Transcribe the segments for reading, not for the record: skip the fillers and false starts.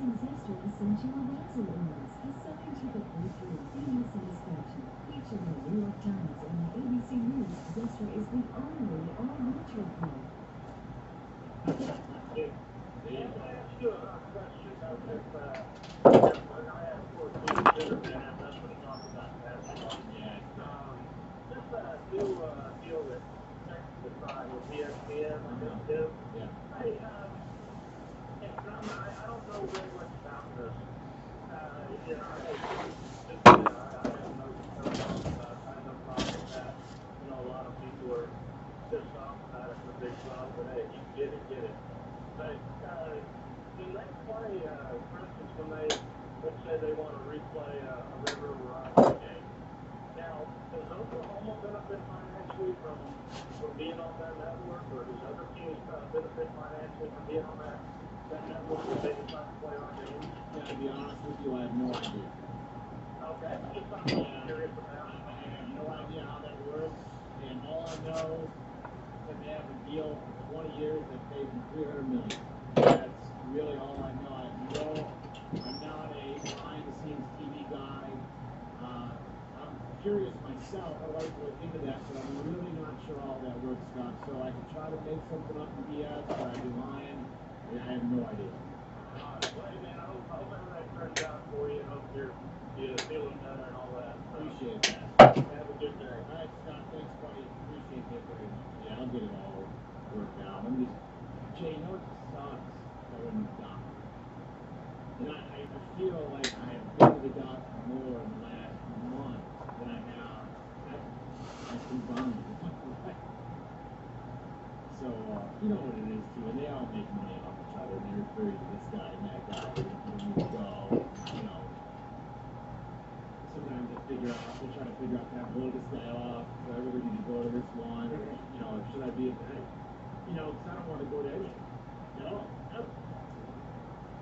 Racing's history sent you a Rental Awards, a scientific breakthrough in female satisfaction. Featured in the New York Times and the ABC News, Zestra is the only all-natural club. To be honest with you, I have no idea. I have no idea how that works, and all I know is that they have a deal for 20 years that pays them $300 million. That's really all I know. I'm not a behind-the-scenes TV guy. I'm curious myself. I like to look into that, but I'm really not sure how that works, Scott. So I could try to make something up in BS, but I'd be lying. I have no idea. Appreciate that. Have a good day. All right, Scott. Thanks, buddy. Appreciate that very much. Yeah, I'll get it all worked out. Jay, you know what sucks? That when you doctor. And I feel like I have been to the doctor more in the last month than I have combined. So, you know what it is, too. And they all make money off each other. And they're referring to this guy and that guy. Where you go, you know. Sometimes they figure out, they try to figure out, can I blow this guy off? Do I really need to go to this one? Or, you know, should I be, you know, because I don't want to go to anything at all. Ever.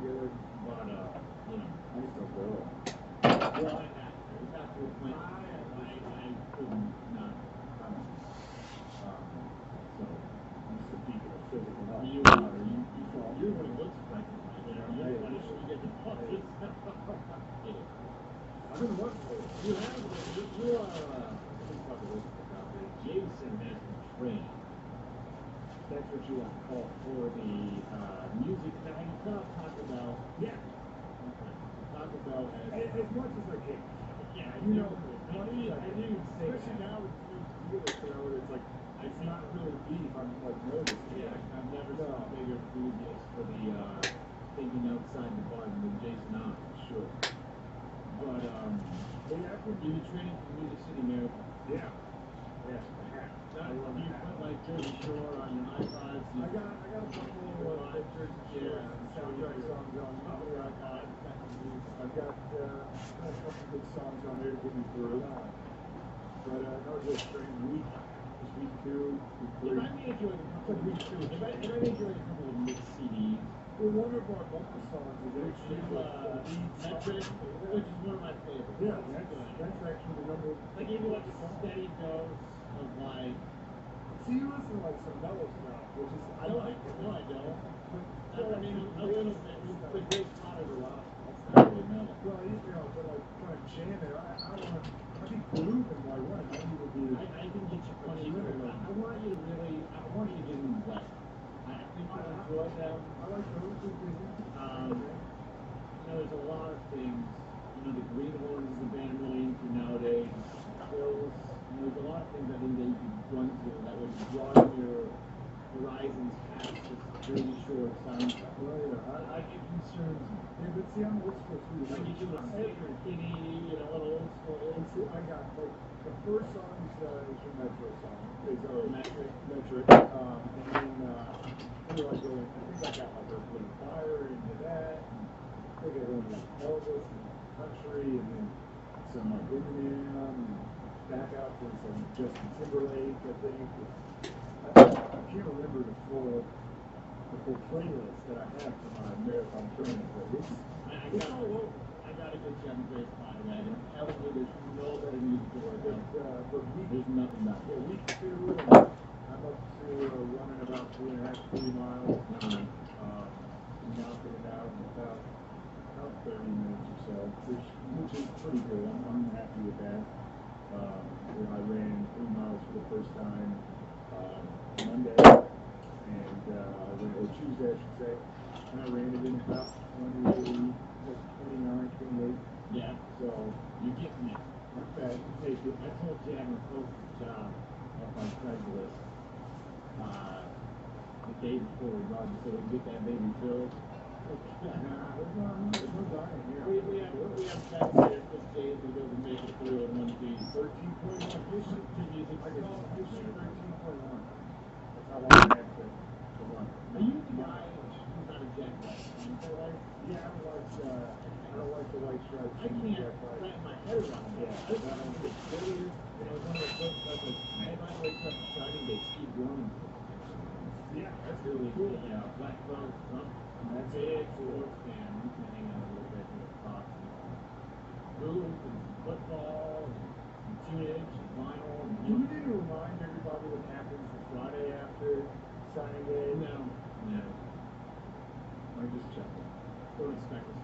Yeah, but, you know, I just don't go. Well, I have to. It got to a point I couldn't not. So, Mr. People are physical health. You are. You're what it looks like. You're what it should get the fuck. I don't know what you have. You are. Let's talk about this. Jason has been trained. That's what you want to call for the music. Now you got Taco Bell. Yeah. Okay. Taco Bell has as much as I can. Yeah, you know. I knew you'd say especially now with food theaters, you know, it's like it's not really beef. I'm like noticing. Yeah, I've never seen a bigger food list for the thinking outside the button than Jason on. Sure. But you've been training for Music City Miracle. Yeah. Yeah. Do you put like Jersey Shore on your iPods? I got a couple of Jersey Shore soundtrack songs on. I've got a couple good songs on there to get me through. But no, just during week 2, week 3. If I made you like a couple of week 2, if I made you like a couple of mixed CDs. Well, one of our bonus songs is actually Metric, which is one of my favorites. Yeah, that's actually the number. They give you like a steady dose of like. See, you listen to like some mellow stuff, which is I like it. No, I don't. I mean, a little bit. The Grace Potter a lot. That's not really mellow. Well, you know, but like kind of jam it. I think grooving like what? I need to be. I can get you plenty of it. I want you to really. I want you to get them wet. I think I enjoy them. I like those. You know, there's a lot of things. You know, the Greenhorns is a band really into nowadays. Hills. You know, there's a lot of things I think that you could run to that would broaden your horizons past this Jersey Shore soundtrack. Well, yeah, I get concerned. Yeah, but see, I'm old school too. I get you a Sacred Kitty, you know, a little old school. I got like the first song is your Metro song. Is Metric. And then who do I go in? I think I got like Earth, Wind & Fire into that. And I think I go into Elvis and country, and then some Eminem, and back out to some Justin Timberlake. I think. I can't remember the full playlist that I have for my marathon training, but it's all over. I gotta get you on the Grace Potter wagon. Elvis, there's no better music to work out. For week, there's nothing about it. Yeah, week 2, I'm up to running about 3.5, 3 miles. Knocking it out in about 30 minutes or so, which is pretty good. I'm happy with that. I ran 3 miles for the first time Monday, and or Tuesday, I should say, and I ran it in about 29, 28. Yeah. So you're getting it. Okay. Hey, I told Jan to post the job up on Craigslist the day before we run, so we can get that baby filled. Nah, there's no dying here. We have facts here. This day is going to make it through in one piece. 13.1. You should give you the 13.1. That's how long I have to run. Are you the guy who's not a jet black? Yeah, I don't like the white stripes. I can't wrap my head around it. Yeah, I don't think it's silly. You know, one of the folks I was like, man, I wake up deciding they keep running. Yeah, that's really cool. Yeah, black belt, that's big sports fan. You can hang out a little bit and talk food and football and tunage and vinyl. Do you need to remind everybody what happens the Friday after signing day? No. I just checked it. Don't expect us.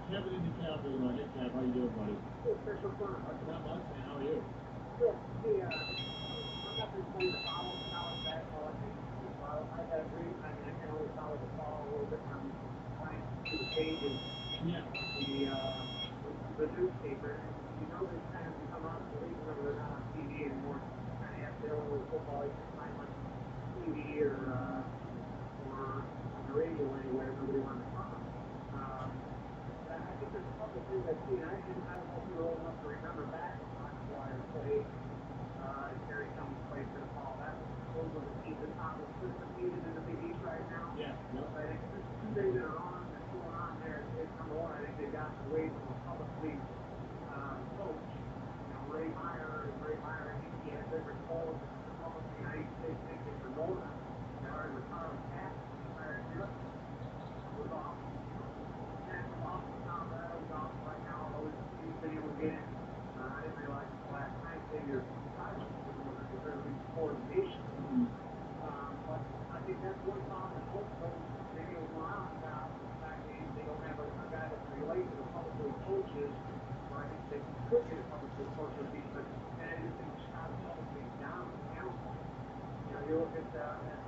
Kevin in the Cavs, hey Kev, how you doing, buddy? Hey, special fun. Not much, man. How are you? Good. Hey, I'm not going to play the follow college basketball. I got a dream. I mean, I can only follow the ball a little bit. I'm flying through the pages. Yeah. The newspaper. You know, they kind of become obsolete whenever they're not on TV anymore. Kind of have their own little football. You can find on TV or on the radio anywhere. Nobody wants to talk. I think there's a couple things I've seen. I don't know if you're old enough to remember back when Wire played. Terry Cummings played for the Paul. Those were the teams that Tom was participating in the Big East right now. Yeah. I think there's two things that are that's going on there. It's number one, I think they got away from a publicly coach. You know, Ray Meyer, I think he had different calls publicly. I think they promoted him. They already retired with Pat. Retired here. Was off. Right now, although he's been able to get in. I didn't realize last night that your pilot was one of the early coordination. But I think that's one problem that most folks maybe around about the fact that they don't have a guy that can relate to the public coaches, or I think they could get a public coach would be, but and I just think Chicago publicly down the talent. You know, you look at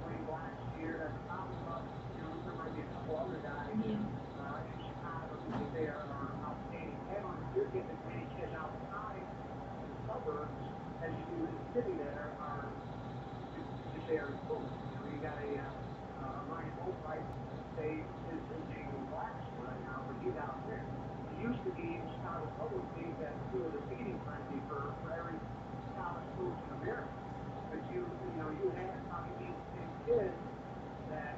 Wayne Black's year, that's probably about, there might be a couple other guys. Yeah. In Chicago, who think they are outstanding talent. You're getting as many kids outside in the suburbs as you do in the city that are if they are full. You got a Ryan Boatwright, say his name is Blacks right now, but he's out there. It used to be in Chicago Public League that it was a feeding frenzy for every college coach in America. But you had probably 8 kids that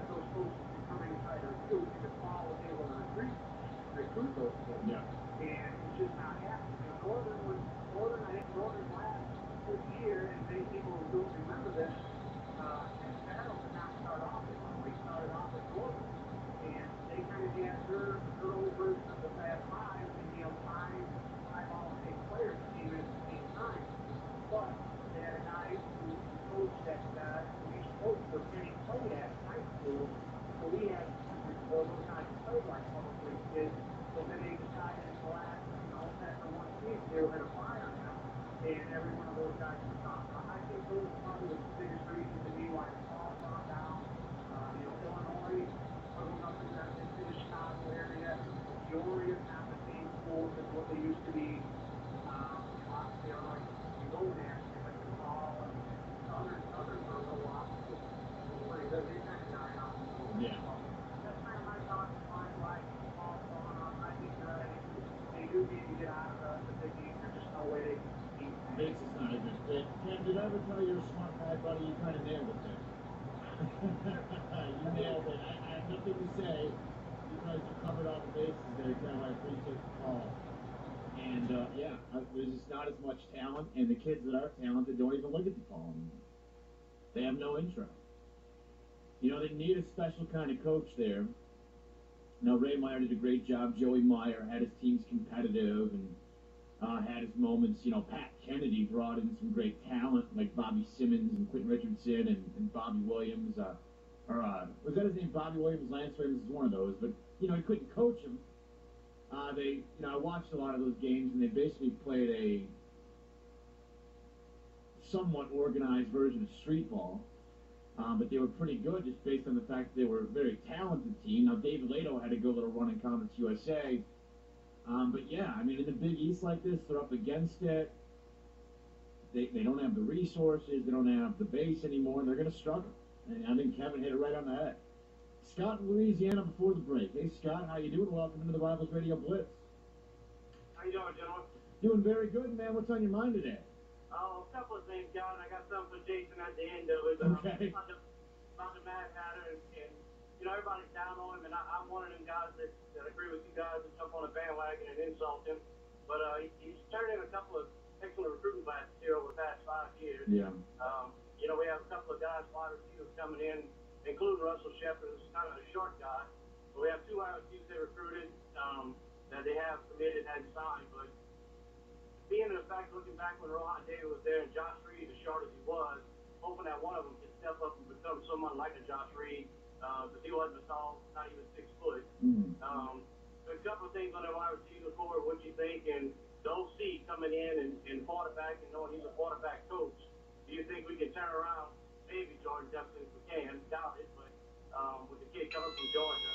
those coaches could come in and try to recruit, and the Paul was able to recruit those kids. Yeah. And it's just not happening. Northern, I think Northern last this year, and many people don't remember this, Ken Farrell did not start off at Northern. He started off at Northern. And they kind of had their own version of the Fab Five, and five all-state players that came in at the same time. But they had a guy who coached at each coach where Penny played at high school. So we had those guys played like public league kids. So then they decided in the last, after one season, they were going to fire him, and every one of those guys was gone. I think those are probably the biggest reasons to me why it's all gone down. Illinois, those up in the Chicago area, Peoria is not the same schools as what they used to be. Obviously, Illinois you go there, like the Paul and others are a little off. They kind of died off. Yeah. That's kind of my thoughts on why Paul's going on. I think you're right. They do need to get out of the Big East. There's just no way they can compete. Makes us not a good fit. Ken, did I ever tell you you're a smart guy, buddy? You kind of nailed it there. You nailed it. I have nothing to say because you covered all the bases there, Kev. I appreciate the call. And, there's just not as much talent, and the kids that are talented don't even look at the ball anymore. They have no interest. They need a special kind of coach there. Now, Ray Meyer did a great job. Joey Meyer had his teams competitive and had his moments. Pat Kennedy brought in some great talent like Bobby Simmons and Quentin Richardson and Bobby Williams. or was that his name? Bobby Williams, Lance Williams is one of those, but he couldn't coach him. I watched a lot of those games, and they basically played a somewhat organized version of street ball. But they were pretty good just based on the fact that they were a very talented team. Now, David Lato had to go a little run in Conference USA. But yeah, I mean, in the Big East like this, they're up against it. They don't have the resources. They don't have the base anymore, and they're going to struggle. And I think Kevin hit it right on the head. Scott in Louisiana before the break. Hey, Scott, how you doing? Welcome into the Rivals Radio Blitz. How you doing, gentlemen? Doing very good, man. What's on your mind today? A couple of things, John. I got something for Jason at the end of it. Okay. About the Mad Hatter, and everybody's down on him, and I'm one of them guys that agree with you guys that jump on a bandwagon and insult him. But he's turned in a couple of excellent recruiting classes here over the past 5 years. Yeah. We have a couple of guys, wide receivers coming in, including Russell Shepard, who's kind of a short guy. But we have 2 wide receivers they recruited that they have committed and signed. But being in the fact, looking back when Rohan David was there and Josh Reed, as short as he was, hoping that one of them could step up and become someone like a Josh Reed, because he wasn't a tall, not even 6 foot. Mm-hmm. There's a couple of things on the wide receiver forward. What you think, and the OC coming in and quarterback and knowing he's a quarterback coach. Do you think we can turn around maybe Jordan Jefferson if we can? Doubt it, but with the kid coming from Georgia.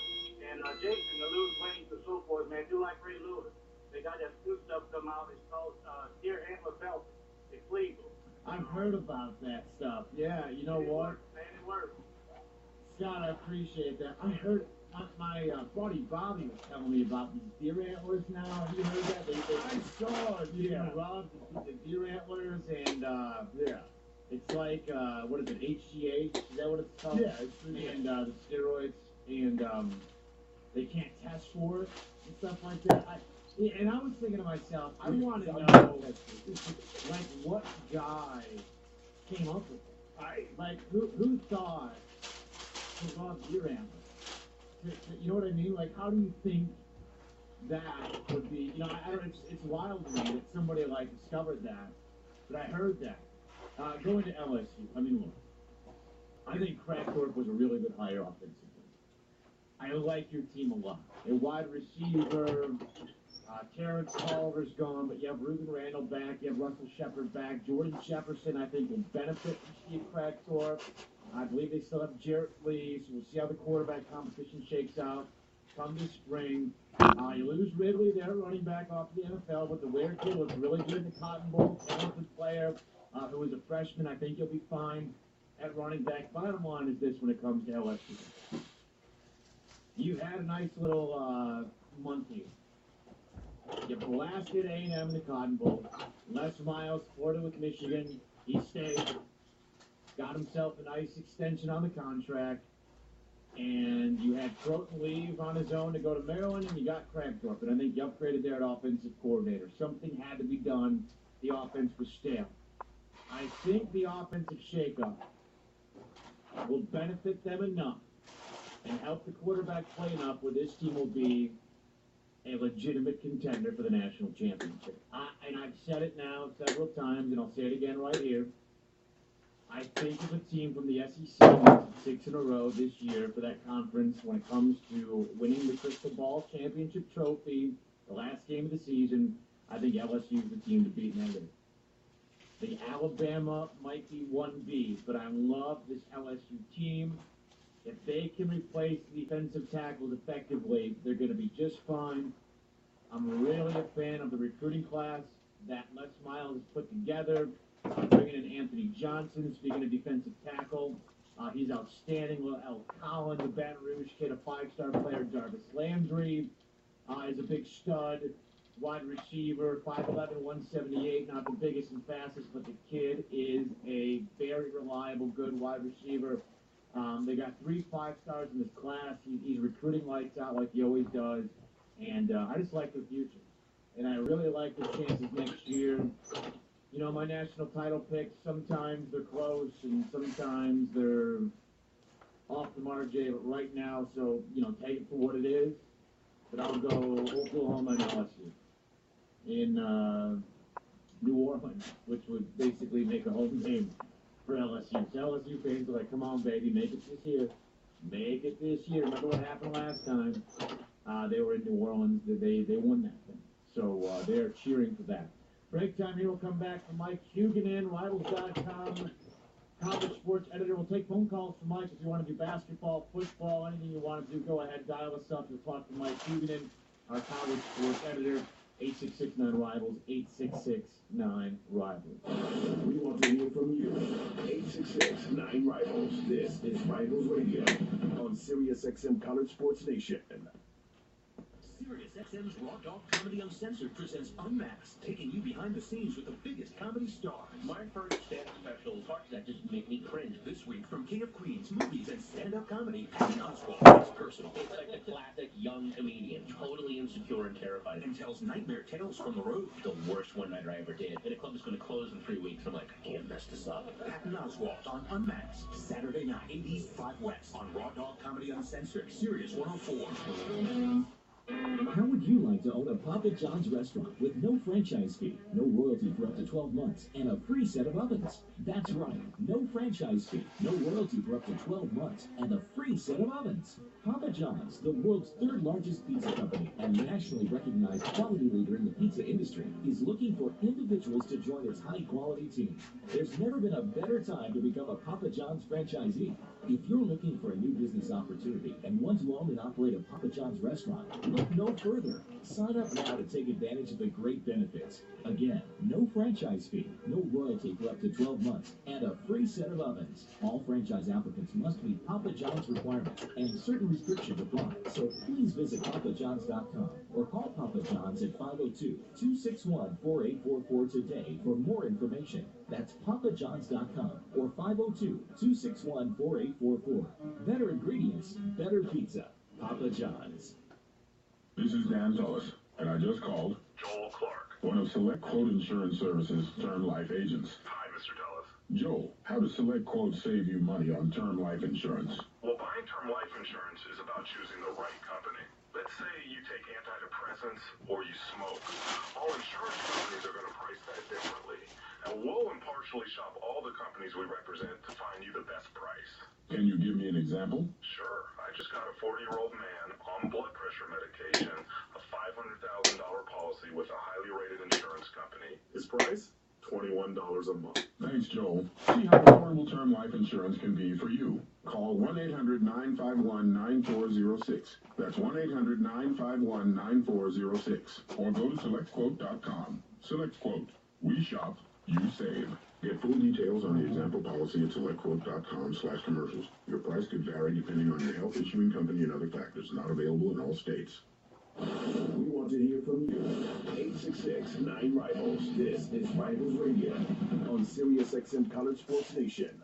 And Jason, the Lewis Waynes and so forth, man, do like Ray Lewis. They got that new stuff come out. It's called Deer Antler Belt. It's legal. I've heard about that stuff. Yeah, you know what? Works, man, it works. Scott, I appreciate that. I heard my buddy Bobby was telling me about these deer antlers now. Have you heard that? I saw it. Yeah. Rub the deer antlers, and yeah. It's like, what is it, HGH? Is that what it's called? Yeah. And the steroids, and they can't test for it and stuff like that. And I was thinking to myself, I want to know, like, what guy came up with it? Who thought to rub deer antlers? You know what I mean? Like, how do you think that would be? I don't. It's wild to me that somebody discovered that, but I heard that. Going to LSU. I mean, look, I think Crackthorpe was a really good hire offensively. I like your team a lot. A wide receiver. Terrence Culver's gone, but you have Ruben Randall back. You have Russell Shepard back. Jordan Jefferson, I think, will benefit from Steve Crackthorpe. I believe they still have Jarrett Lee, so we'll see how the quarterback competition shakes out come this spring. You lose Ridley there, running back off the NFL, but the weird kid looks really good in the Cotton Bowl. Talented player who is a freshman. I think he'll be fine at running back. Bottom line is this when it comes to LSU. You had a nice little month here. You blasted A&M in the Cotton Bowl. Les Miles, Florida with Michigan. He stayed. Got himself a nice extension on the contract. And you had Croton leave on his own to go to Maryland, and you got Crackthorpe. And I think you upgraded there at offensive coordinator. Something had to be done. The offense was stale. I think the offensive shakeup will benefit them enough and help the quarterback play enough where this team will be a legitimate contender for the national championship. And I've said it now several times, and I'll say it again right here. I think of a team from the SEC 6 in a row this year for that conference when it comes to winning the Crystal Ball Championship trophy, the last game of the season. I think LSU is the team to beat in that game. The Alabama might be 1B, but I love this LSU team. If they can replace defensive tackles effectively, they're going to be just fine. I'm really a fan of the recruiting class that Les Miles has put together. Bringing in Anthony Johnson, speaking of defensive tackle. He's outstanding. L. Collins, a Baton Rouge kid, a 5-star player. Jarvis Landry is a big stud. Wide receiver, 5'11", 178, not the biggest and fastest, but the kid is a very reliable, good wide receiver. They got 3 5-stars in this class. He's recruiting lights out like he always does. And I just like the future. And I really like the chances next year. My national title picks, sometimes they're close and sometimes they're off the mark, Jay. But right now, so, take it for what it is. But I'll go Oklahoma and LSU in New Orleans, which would basically make a home game for LSU. So LSU fans are like, come on, baby, make it this year. Make it this year. Remember what happened last time? They were in New Orleans. They won that thing. So they're cheering for that. Break time here. We'll come back from Mike Huguenin, Rivals.com, college sports editor. We'll take phone calls from Mike if you want to do basketball, football, anything you want to do. Go ahead, dial us up. You'll talk to Mike Huguenin, our college sports editor. 866-9-RIVALS, 866-9-RIVALS. We want to hear from you. 866-9-RIVALS. This is Rivals Radio on Sirius XM College Sports Nation. Sirius XM's Raw Dog Comedy Uncensored presents Unmasked, taking you behind the scenes with the biggest comedy stars. My first stand-up special, parts that just make me cringe. This week, from King of Queens, movies, and stand-up comedy, Patton Oswalt. It's personal. It's like the classic young comedian, totally insecure and terrified, and tells nightmare tales from the road. The worst one-nighter I ever did. And a club is going to close in 3 weeks. I'm like, I can't mess this up. Patton Oswalt on Unmasked, Saturday night, 8 East, 5 West, on Raw Dog Comedy Uncensored, Sirius 104. How would you like to own a Papa John's restaurant with no franchise fee, no royalty for up to 12 months, and a free set of ovens? That's right, no franchise fee, no royalty for up to 12 months, and a free set of ovens. Papa John's, the world's third largest pizza company and nationally recognized quality leader in the pizza industry, is looking for individuals to join its high-quality team. There's never been a better time to become a Papa John's franchisee. If you're looking for a new business opportunity and want to own and operate a Papa John's restaurant, look no further. Sign up now to take advantage of the great benefits. Again, no franchise fee, no royalty for up to 12 months, and a free set of ovens. All franchise applicants must meet Papa John's requirements, and certain restrictions apply. So please visit papajohns.com or call Papa John's at 502-261-4844 today for more information. That's papajohns.com or 502-261-4844. Better ingredients, better pizza. Papa John's. This is Dan Tullis, and I just called Joel Clark, one of Select Quote Insurance Services' term life agents. Hi, Mr. Tullis. Joel, how does Select Quote save you money on term life insurance? Well, buying term life insurance is about choosing the right company. Let's say you take antidepressants or you smoke. All insurance companies are going to price that differently. And we'll impartially shop all the companies we represent to find you the best price. Can you give me an example? Sure. I just got a 40-year-old man on blood pressure medication, a $500,000 policy with a highly rated insurance company. His price? $21 a month. Thanks, Joel. See how affordable term life insurance can be for you. Call 1-800-951-9406. That's 1-800-951-9406. Or go to selectquote.com. Select Quote. We shop, you save. Get full details on the example policy at selectquote.com/commercials. Your price could vary depending on your health, issuing company, and other factors. Not available in all states. We want to hear from you. 866-9-RIVALS. This is Rivals Radio on Sirius XM College Sports Nation.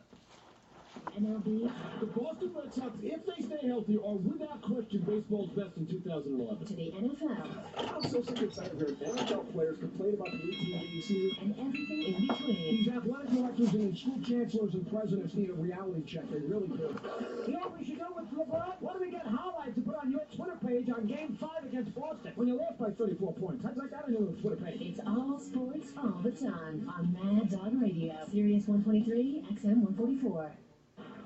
MLB. The Boston Red Sox, if they stay healthy, are without question baseball's best in 2011. To the NFL. I'm so sick and tired of hearing NFL players complain about the 1880 season. And everything in between. These athletic directors and school chancellors and presidents need a reality check. They really do. You know what we should go with, LeBron? Why don't we get highlights to put on your Twitter page on Game 5 against Boston when you lost by 34 points? I'd like that on your Twitter page. It's all sports all the time on Mad Dog Radio. Sirius 123, XM 144.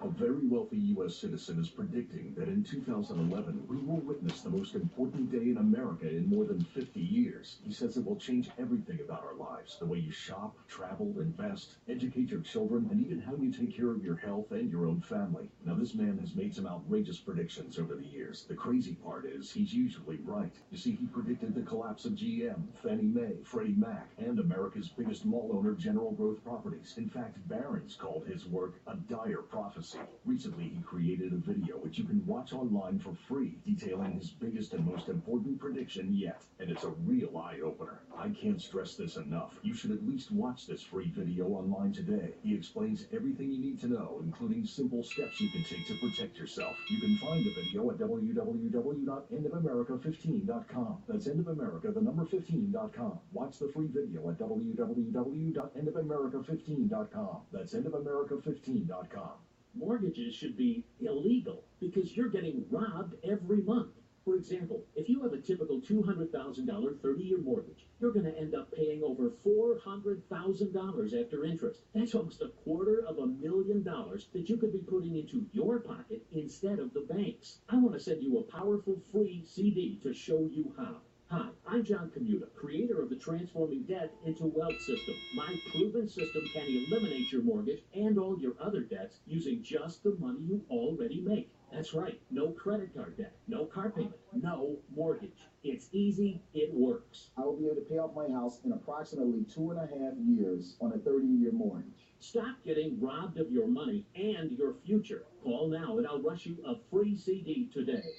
A very wealthy U.S. citizen is predicting that in 2011, we will witness the most important day in America in more than 50 years. He says it will change everything about our lives, the way you shop, travel, invest, educate your children, and even how you take care of your health and your own family. Now, this man has made some outrageous predictions over the years. The crazy part is he's usually right. You see, he predicted the collapse of GM, Fannie Mae, Freddie Mac, and America's biggest mall owner, General Growth Properties. In fact, Barron's called his work a dire prophecy. Recently, he created a video which you can watch online for free, detailing his biggest and most important prediction yet. And it's a real eye-opener. I can't stress this enough. You should at least watch this free video online today. He explains everything you need to know, including simple steps you can take to protect yourself. You can find the video at www.endofamerica15.com. That's endofamerica, the number 15.com. Watch the free video at www.endofamerica15.com. That's endofamerica15.com. Mortgages should be illegal because you're getting robbed every month. For example, if you have a typical $200,000 30-year mortgage, you're going to end up paying over $400,000 after interest. That's almost $250,000 that you could be putting into your pocket instead of the bank's. I want to send you a powerful free CD to show you how. Hi, I'm John Commuta, creator of the Transforming Debt into Wealth system. My proven system can eliminate your mortgage and all your other debts using just the money you already make. That's right, no credit card debt, no car payment, no mortgage. It's easy, it works. I will be able to pay off my house in approximately 2.5 years on a 30-year mortgage. Stop getting robbed of your money and your future. Call now and I'll rush you a free CD today.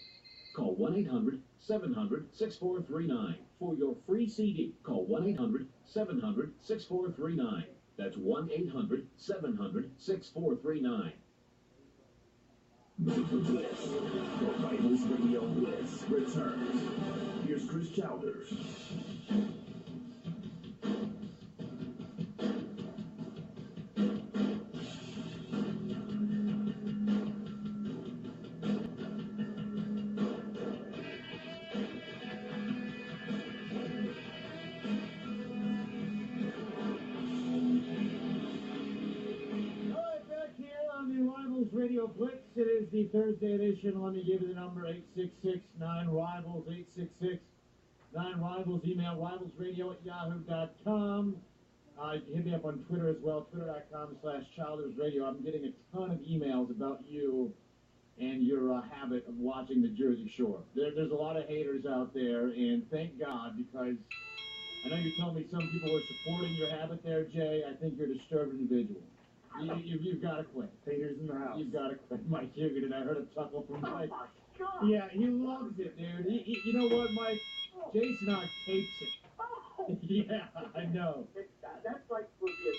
Call 1-800-700-6439 for your free CD. Call 1-800-700-6439. That's 1-800-700-6439. The Blitz, the Rivals Radio Blitz returns. Here's Chris Childers. Radio Blitz. It is the Thursday edition. Let me give you the number, 866-9-RIVALS, 866-9-RIVALS. Email rivalsradio@yahoo.com. Hit me up on Twitter as well, twitter.com/childersradio. I'm getting a ton of emails about you and your habit of watching the Jersey Shore. There's a lot of haters out there, and thank God, because I know you told me some people were supporting your habit there, Jay. I think you're a disturbed individual. You've got to quit. Haters in the house. You've got to quit. Mike Hugan, and I heard a chuckle from Mike. Oh, my God. Yeah, he loves it, dude. You know what, Mike? Jason tapes it. Oh. Yeah, I know. That's like would be a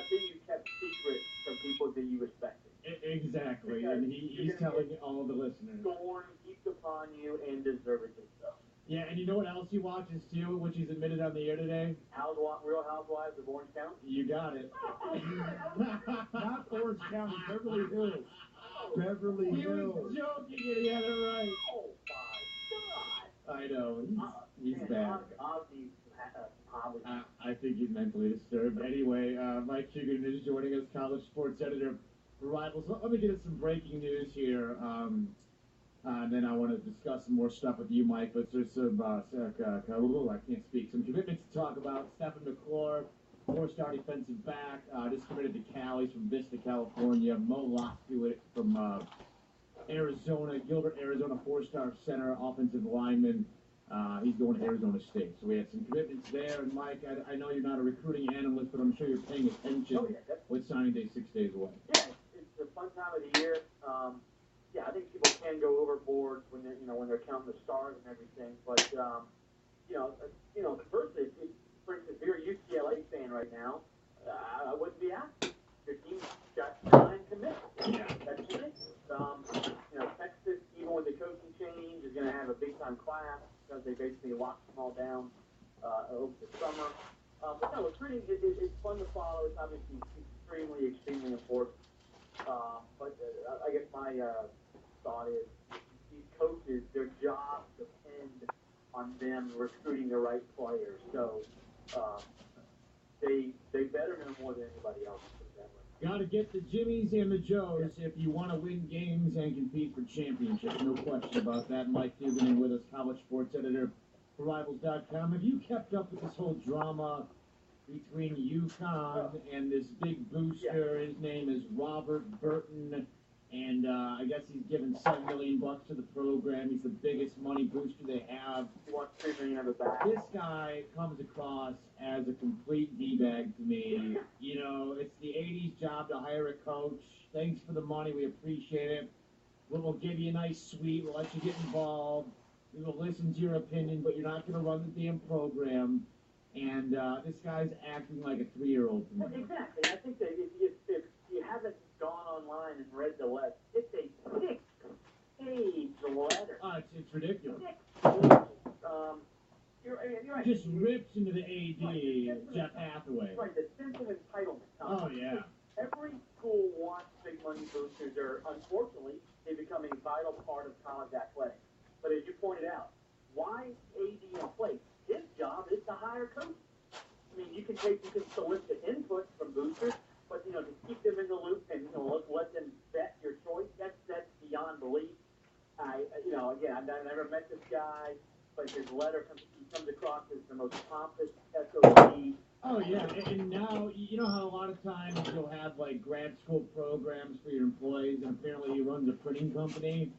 thing you kept secret from people that you respected. Exactly, because and he's telling all the listeners. Scorn heaped upon you and deservedly so. Yeah, and you know what else he watches too, which he's admitted on the air today? Real Housewives of Orange County? You got it. Not Orange County, Beverly Hills. Beverly Hills. He was joking and he had it right. Oh my God. I know, he's bad. I think he's mentally disturbed. Anyway, Mike Hugan is joining us, college sports editor for Rivals. Let me get us some breaking news here. And then I want to discuss some more stuff with you, Mike, but there's some, I can't speak, some commitments to talk about. Stephen McClure, four-star defensive back, just committed to Cal. He's from Vista, California. Mo Lockhewitt from Arizona, Gilbert, Arizona, four-star center, offensive lineman. He's going to Arizona State. So we had some commitments there. And, Mike, I know you're not a recruiting analyst, but I'm sure you're paying attention with signing day 6 days away. Yeah, it's a fun time of the year. Yeah, I think people can go overboard when they're counting the stars and everything. But conversely, for instance, if you're a UCLA fan right now, I wouldn't be happy. Your team's got 9 commits. Yeah, that's ridiculous. Texas, even with the coaching change, is going to have a big time class because they basically locked them all down over the summer. But no, it's fun to follow. It's obviously extremely important. But I guess my thought is these coaches, their jobs depend on them recruiting the right players. So they better know more than anybody else. Got to get the Jimmies and the Joes if you want to win games and compete for championships. No question about that. Mike Hugan with us, college sports editor for Rivals.com. Have you kept up with this whole drama between UConn and this big booster? His name is Robert Burton, and I guess he's given $7 million to the program. He's the biggest money booster they have. He wants $3 million of it back. This guy comes across as a complete D-bag to me. It's the 80s job to hire a coach. Thanks for the money. We appreciate it. We'll give you a nice suite. We'll let you get involved. We will listen to your opinion, but you're not going to run the damn program. And this guy's acting like a 3-year-old to me. Well, exactly. I think that if you haven't gone online and read the letter, it's a 6-page letter. It's ridiculous. 6 pages. You're right. Just rips into the AD, Jeff Hathaway. Right, the sense of entitlement. Oh, yeah. Every school wants big money boosters. Unfortunately, they become a vital part of college athletics. But as as you pointed out, why AD in place? His job is to hire coaches. I mean, you can solicit input from boosters, but to keep them in the loop and let them vet your choice. That's beyond belief. Again, I've never met this guy, but his letter comes across as the most pompous SOB. Oh yeah, and now you know how a lot of times you'll have like grad school programs for your employees, and apparently he runs a printing company.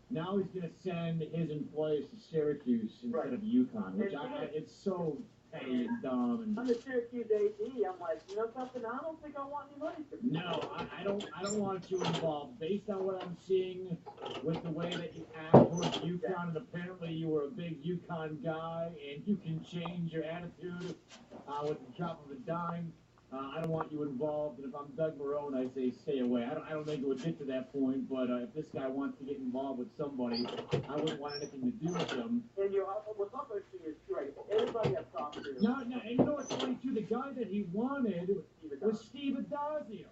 Now he's going to send his employees to Syracuse instead of UConn, which it's so petty and dumb. And I'm the Syracuse AD. I'm like, something? I don't think I want any money from you. No, I don't want you involved. Based on what I'm seeing with the way that you act towards UConn, and apparently you were a big UConn guy, and you can change your attitude with the drop of a dime. I don't want you involved, and if I'm Doug Marone, I say stay away. I don't think it would get to that point, but if this guy wants to get involved with somebody, I wouldn't want anything to do with him. And what's also interesting is, right, everybody I've talked to... No, and you know what's funny, too? The guy that he wanted was Steve Adazio.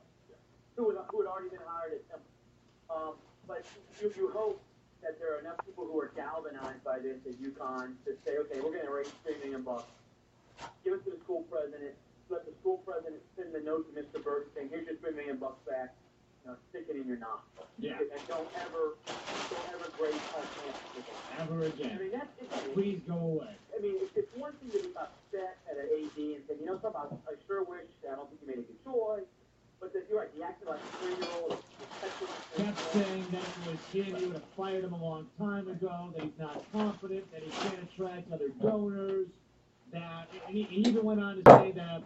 Who had already been hired at Temple. But you hope that there are enough people who are galvanized by this at UConn to say, okay, we're going to raise $3 million. Give it to the school president. Let the school president send the note to Mr. Burke saying, here's your $3 million back. Stick it in your nostril. Yeah. And don't ever grace our chances again. Ever again. I mean, please go away. I mean, it's one thing to be upset at an AD and say, something, I sure wish, I don't think you made a good choice. But you're right, he acted like a 3-year-old. Kept saying that it was him, he would have fired him a long time ago, that he's not confident, that he can't attract other donors, and he even went on to say that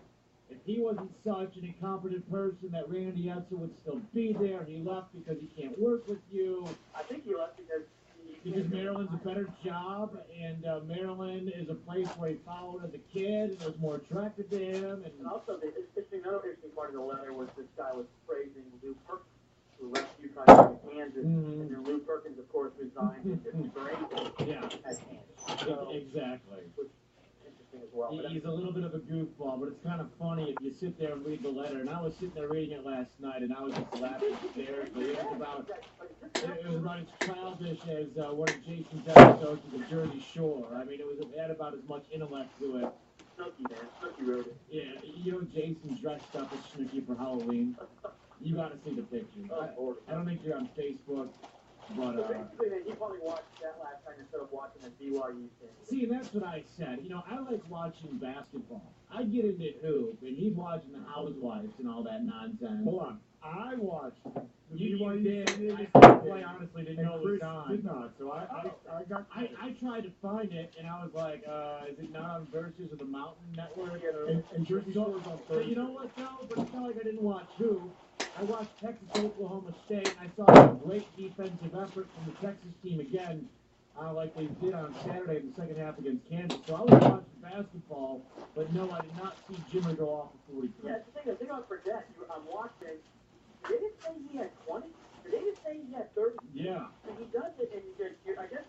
if he wasn't such an incompetent person, that Randy Edsel would still be there, and he left because he can't work with you. I think he left because Maryland's a better job, and Maryland is a place where he followed as a kid, and it was more attractive to him. And also, the interesting part of the letter was this guy was praising Lou Perkins, who left UConn to Kansas, and then Lou Perkins, of course, resigned in 5th grade at Kansas. So, exactly. Which is interesting as well. He's a little bit of a goofball, but it's kind of funny if you sit there and read the letter. And I was sitting there reading it last night, and I was just laughing hysterically. It was about as childish as one of Jason's episodes of the Jersey Shore. I mean, it had about as much intellect to it. Snooki, man. Snooki wrote it. Yeah, Jason dressed up as Snooki for Halloween. You got to see the pictures. I don't think you're on Facebook. But, so basically, he probably watched that last night instead of watching the BYU thing. See, that's what I said. I like watching basketball. I get into hoop, and he's watching the Housewives and all that nonsense. Hold on. I watched the BYU did. I honestly didn't know it was on. Did not, so I tried to find it, and I was like, is it not on Versus or the Mountain Network? And Jersey Shore is on Thursday. But you know what, though? But it's not like I didn't watch hoop. I watched Texas, Oklahoma State, and I saw a great defensive effort from the Texas team again, like they did on Saturday in the second half against Kansas. So I was watching basketball, but no, I did not see Jimmer go off for 43. Yeah, the thing I forget, I'm watching, did they just say he had 20? Did they just say he had 30? Yeah. And he does it, and I guess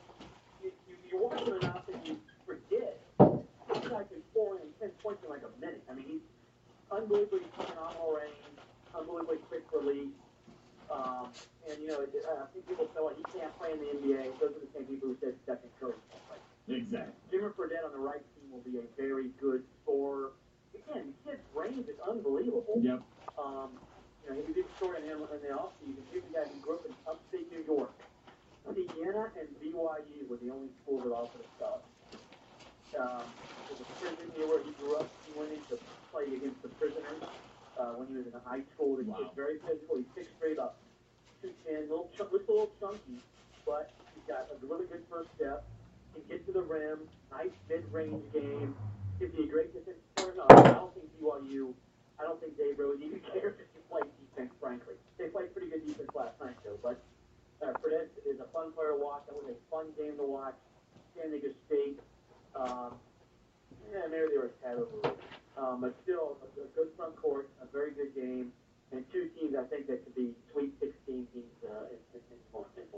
you watch him enough and you forget. This guy can score in 10 points in like a minute. I mean, he's unbelievably phenomenal range, unbelievably quick release. And, I think people say, well, he can't play in the NBA. Those are the same people who said Stephen Curry can't play. Exactly. Jimmer Fredette on the right team will be a very good scorer. Again, the kid's range is unbelievable. Yep. He did a story on him in the offseason. Here's a guy who grew up in upstate New York. Indiana and BYU were the only schools that offered a scholarship. There's a prison here where he grew up. He went in to play against the prisoners when he was in high school. The kid's very physical. He's 6'3", about 210, looks a little chunky, but he's got a really good first step. Can get to the rim, nice mid-range game. Gives you a great defense. I don't think BYU, I don't think Dave Rose even cares if you play defense, frankly. They played pretty good defense last night, though. But Fredette is a fun player to watch. That was a fun game to watch. San Diego State, maybe they were a tad overrated. But still, a good front court, a very good game, and two teams I think that could be